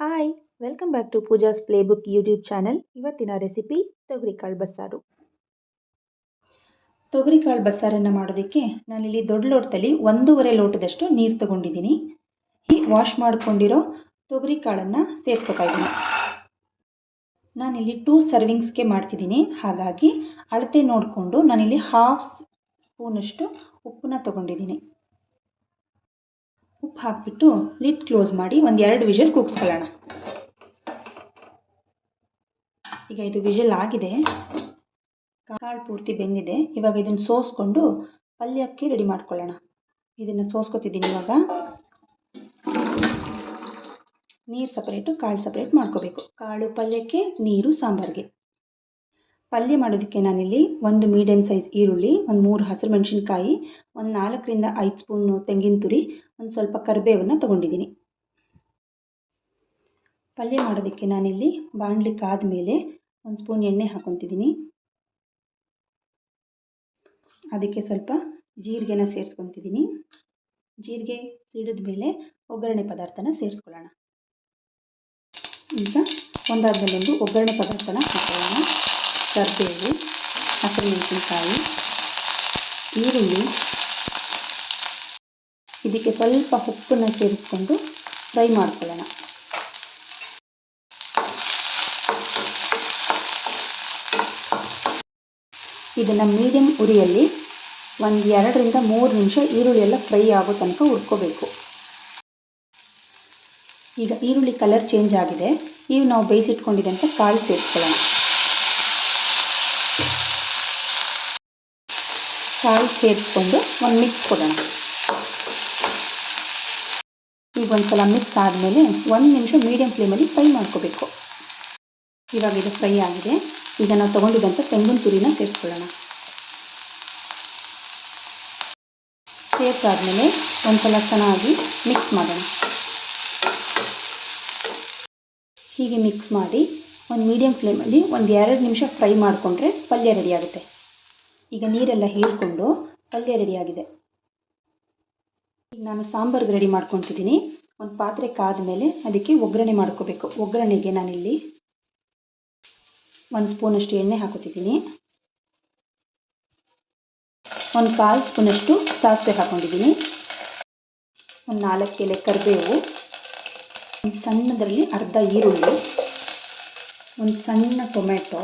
Hi welcome back to Pooja's playbook YouTube channel. ಇವತ್ತಿನ recipe ತೊಗರಿಕಾಳು ಬಸ್ಸಾರು. ತೊಗರಿಕಾಳು ಬಸ್ಸಾರನ್ನು ಮಾಡೋದಕ್ಕೆ ನಾನಿಲ್ಲಿ ದೊಡ್ಡ ಲೋಟದಲ್ಲಿ 1.5 ಲೋಟದಷ್ಟು ನೀರು ತಗೊಂಡಿದ್ದೀನಿ. ಈ ವಾಶ್ ಮಾಡಿಕೊಂಡಿರೋ ತೊಗರಿಕಾಳನ್ನು ಸೇರಿಸ್ಕೊತಾ ಇದ್ದೀನಿ. ನಾನಿಲ್ಲಿ 2 ಸರ್ವಿಂಗ್ಸ್ಗೆ ಮಾಡ್ತಿದ್ದೀನಿ, ಹಾಗಾಗಿ ಅಳತೆ ನೋಡಿಕೊಂಡು ನಾನಿಲ್ಲಿ 1/2 ಸ್ಪೂನಷ್ಟು ಉಪ್ಪನ್ನ ತಗೊಂಡಿದ್ದೀನಿ. ಉಪ್ಪು ಹಾಕಿಬಿಟ್ಟು ಲಿಡ್ ಕ್ಲೋಸ್ ಮಾಡಿ 1-2 ವಿಷಲ್ ಕೂಗಿಸ್ಕೊಳ್ಳೋಣ. ಈಗ ಇದು ವಿಷಲ್ ಆಗಿದೆ, ಕಾಳು ಪೂರ್ತಿ ಬೆಂದಿದೆ. ಇವಾಗ ಇದನ್ನು ಸೋಸ್ಕೊಂಡು ಪಲ್ಯಕ್ಕೆ ರೆಡಿ ಮಾಡ್ಕೊಳ್ಳೋಣ. ಇದನ್ನು ಸೋಸ್ಕೊತಿದ್ದೀನಿ. ಇವಾಗ ನೀರು ಸಪ್ರೇಟು, ಕಾಳು ಸಪ್ರೇಟ್ ಮಾಡ್ಕೋಬೇಕು. ಕಾಳು ಪಲ್ಯಕ್ಕೆ, ನೀರು ಸಾಂಬಾರಿಗೆ. ಪಲ್ಯ ಮಾಡೋದಕ್ಕೆ ನಾನಿಲ್ಲಿ 1 ಮೀಡಿಯಮ್ ಸೈಜ್ ಈರುಳ್ಳಿ, 3 ಹಸಿರು ಮೆಣಸಿನ್ಕಾಯಿ, 4ರಿಂದ 5 ಸ್ಪೂನು ತೆಂಗಿನ ತುರಿ, ಸ್ವಲ್ಪ ಕರಿಬೇವನ್ನು ತೊಗೊಂಡಿದ್ದೀನಿ. ಪಲ್ಯ ಮಾಡೋದಕ್ಕೆ ನಾನಿಲ್ಲಿ ಬಾಣಲಿ ಕಾದ ಮೇಲೆ 1 ಸ್ಪೂನ್ ಎಣ್ಣೆ ಹಾಕೊತಿದ್ದೀನಿ. ಅದಕ್ಕೆ ಸ್ವಲ್ಪ ಜೀರಿಗೆನ ಸೇರಿಸ್ಕೊತಿದ್ದೀನಿ. ಜೀರಿಗೆ ಸಿಡಿದ ಮೇಲೆ ಒಗ್ಗರಣೆ ಪದಾರ್ಥನ ಸೇರಿಸ್ಕೊಳ್ಳೋಣ. ಈಗ ಒಂದಾದ್ಮೇಲೆ ಒಂದು ಒಗ್ಗರಣೆ ಪದಾರ್ಥನ ಹಾಕೊಳ್ಳೋಣ. ಕರಿಬೇವು, ಹಸಿರು ಮೆಣಸಿನ್ಕಾಯಿ, ಈರುಳ್ಳಿ. ಇದಕ್ಕೆ ಸ್ವಲ್ಪ ಉಪ್ಪನ್ನು ಸೇರಿಸ್ಕೊಂಡು ಫ್ರೈ ಮಾಡ್ಕೊಳ್ಳೋಣ. ಇದನ್ನು ಮೀಡಿಯಮ್ ಉರಿಯಲ್ಲಿ 2ರಿಂದ 3 ನಿಮಿಷ ಈರುಳ್ಳಿ ಎಲ್ಲ ಫ್ರೈ ಆಗೋ ತನಕ ಹುರ್ಕೋಬೇಕು. ಈಗ ಈರುಳ್ಳಿ ಕಲರ್ ಚೇಂಜ್ ಆಗಿದೆ. ಈಗ ನಾವು ಬೇಯಿಸಿಟ್ಕೊಂಡಿದ್ದಂಥ ಕಾಳು ಸೇರಿಸ್ಕೊಳ್ಳೋಣ. ಕಾಳು ಸೇರಿಸ್ಕೊಂಡು ಒಂದು ಮಿಕ್ಸ್ ಕೊಡೋಣ. ಈಗ ಒಂದು ಸಲ ಮಿಕ್ಸ್ ಆದಮೇಲೆ 1 ನಿಮಿಷ ಮೀಡಿಯಮ್ ಫ್ಲೇಮಲ್ಲಿ ಫ್ರೈ ಮಾಡ್ಕೋಬೇಕು. ಇವಾಗ ಇದು ಫ್ರೈ ಆಗಿದೆ. ಈಗ ನಾವು ತೊಗೊಂಡಿದ್ದಂಥ ತೆಂಗಿನ ತುರಿನ ಸೇರಿಸ್ಕೊಳ್ಳೋಣ. ಸೇರಿಸಾದ್ಮೇಲೆ ಒಂದು ಸಲ ಚೆನ್ನಾಗಿ ಮಿಕ್ಸ್ ಮಾಡೋಣ. ಹೀಗೆ ಮಿಕ್ಸ್ ಮಾಡಿ ಒಂದು ಮೀಡಿಯಮ್ ಫ್ಲೇಮಲ್ಲಿ 1-2 ನಿಮಿಷ ಫ್ರೈ ಮಾಡಿಕೊಂಡ್ರೆ ಪಲ್ಯ ರೆಡಿಯಾಗುತ್ತೆ. ಈಗ ನೀರೆಲ್ಲ ಹೀರಿಕೊಂಡು ಪಲ್ಯ ರೆಡಿಯಾಗಿದೆ. ಈಗ ನಾನು ಸಾಂಬಾರಿಗೆ ರೆಡಿ ಮಾಡ್ಕೊತಿದ್ದೀನಿ. ಒಂದು ಪಾತ್ರೆ ಕಾದ ಮೇಲೆ ಅದಕ್ಕೆ ಒಗ್ಗರಣೆ ಮಾಡ್ಕೋಬೇಕು. ಒಗ್ಗರಣೆಗೆ ನಾನಿಲ್ಲಿ 1 ಸ್ಪೂನಷ್ಟು ಎಣ್ಣೆ ಹಾಕೋತಿದ್ದೀನಿ. 1/4 ಸ್ಪೂನಷ್ಟು ಸಾಸಿವೆ ಹಾಕ್ಕೊಂಡಿದ್ದೀನಿ. 4 ಎಲೆ ಕರಿಬೇವು, ಒಂದು ಸಣ್ಣದರಲ್ಲಿ ಅರ್ಧ ಈರುಳ್ಳಿ, ಒಂದು ಸಣ್ಣ ಟೊಮೆಟೊ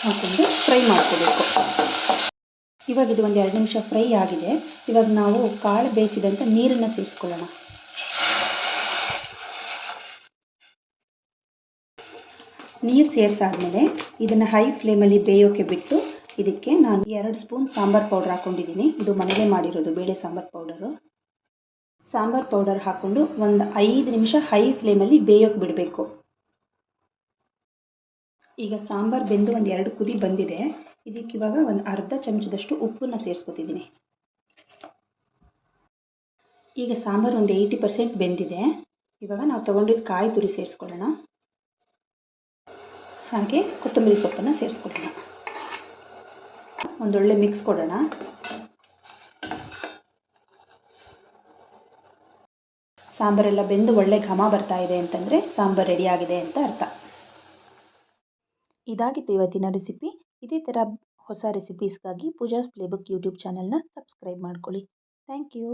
ಹಾಕ್ಕೊಂಡು ಫ್ರೈ ಮಾಡ್ಕೋಬೇಕು. ಇವಾಗ ಇದು 1-2 ನಿಮಿಷ ಫ್ರೈ ಆಗಿದೆ. ಇವಾಗ ನಾವು ಕಾಳು ಬೇಯಿಸಿದಂಥ ನೀರನ್ನು ಸೇರಿಸ್ಕೊಳ್ಳೋಣ. ನೀರು ಸೇರಿಸಾದ್ಮೇಲೆ ಇದನ್ನು ಹೈ ಫ್ಲೇಮಲ್ಲಿ ಬೇಯೋಕ್ಕೆ ಬಿಟ್ಟು ಇದಕ್ಕೆ ನಾನು 2 ಸ್ಪೂನ್ ಸಾಂಬಾರು ಪೌಡರ್ ಹಾಕ್ಕೊಂಡಿದ್ದೀನಿ. ಇದು ಮನೆಯಲ್ಲೇ ಮಾಡಿರೋದು ಬೇಳೆ ಸಾಂಬಾರು ಪೌಡರು. ಸಾಂಬಾರು ಪೌಡರ್ ಹಾಕ್ಕೊಂಡು ಒಂದು 5 ನಿಮಿಷ ಹೈ ಫ್ಲೇಮಲ್ಲಿ ಬೇಯೋಕ್ಕೆ ಬಿಡಬೇಕು. ಈಗ ಸಾಂಬಾರು ಬೆಂದು 1-2 ಕುದಿ ಬಂದಿದೆ. ಇದಕ್ಕಿವಾಗ ಒಂದು ಅರ್ಧ ಚಮಚದಷ್ಟು ಉಪ್ಪನ್ನು ಸೇರಿಸ್ಕೊತಿದ್ದೀನಿ. ಈಗ ಸಾಂಬಾರು ಒಂದು 80% ಬೆಂದಿದೆ. ಇವಾಗ ನಾವು ತೊಗೊಂಡಿದ್ದು ಕಾಯಿ ತುರಿ ಸೇರಿಸ್ಕೊಳ್ಳೋಣ. ಹಾಗೆ ಕೊತ್ತಂಬರಿ ಸೊಪ್ಪನ್ನು ಸೇರಿಸ್ಕೊಳ್ಳೋಣ. ಒಂದೊಳ್ಳೆ ಮಿಕ್ಸ್ ಕೊಡೋಣ. ಸಾಂಬಾರೆಲ್ಲ ಬೆಂದು ಒಳ್ಳೆ ಘಮ ಬರ್ತಾ ಇದೆ ಅಂತಂದರೆ ಸಾಂಬಾರು ರೆಡಿಯಾಗಿದೆ ಅಂತ ಅರ್ಥ. ಇದಾಗಿತ್ತು ಇವತ್ತಿನ ರೆಸಿಪಿ. ಇದೇ ಥರ ಹೊಸ ರೆಸಿಪೀಸ್ಗಾಗಿ ಪೂಜಾಸ್ ಪ್ಲೇಬುಕ್ ಯೂಟ್ಯೂಬ್ ಚಾನಲ್ನ ಸಬ್ಸ್ಕ್ರೈಬ್ ಮಾಡ್ಕೊಳ್ಳಿ. Thank you.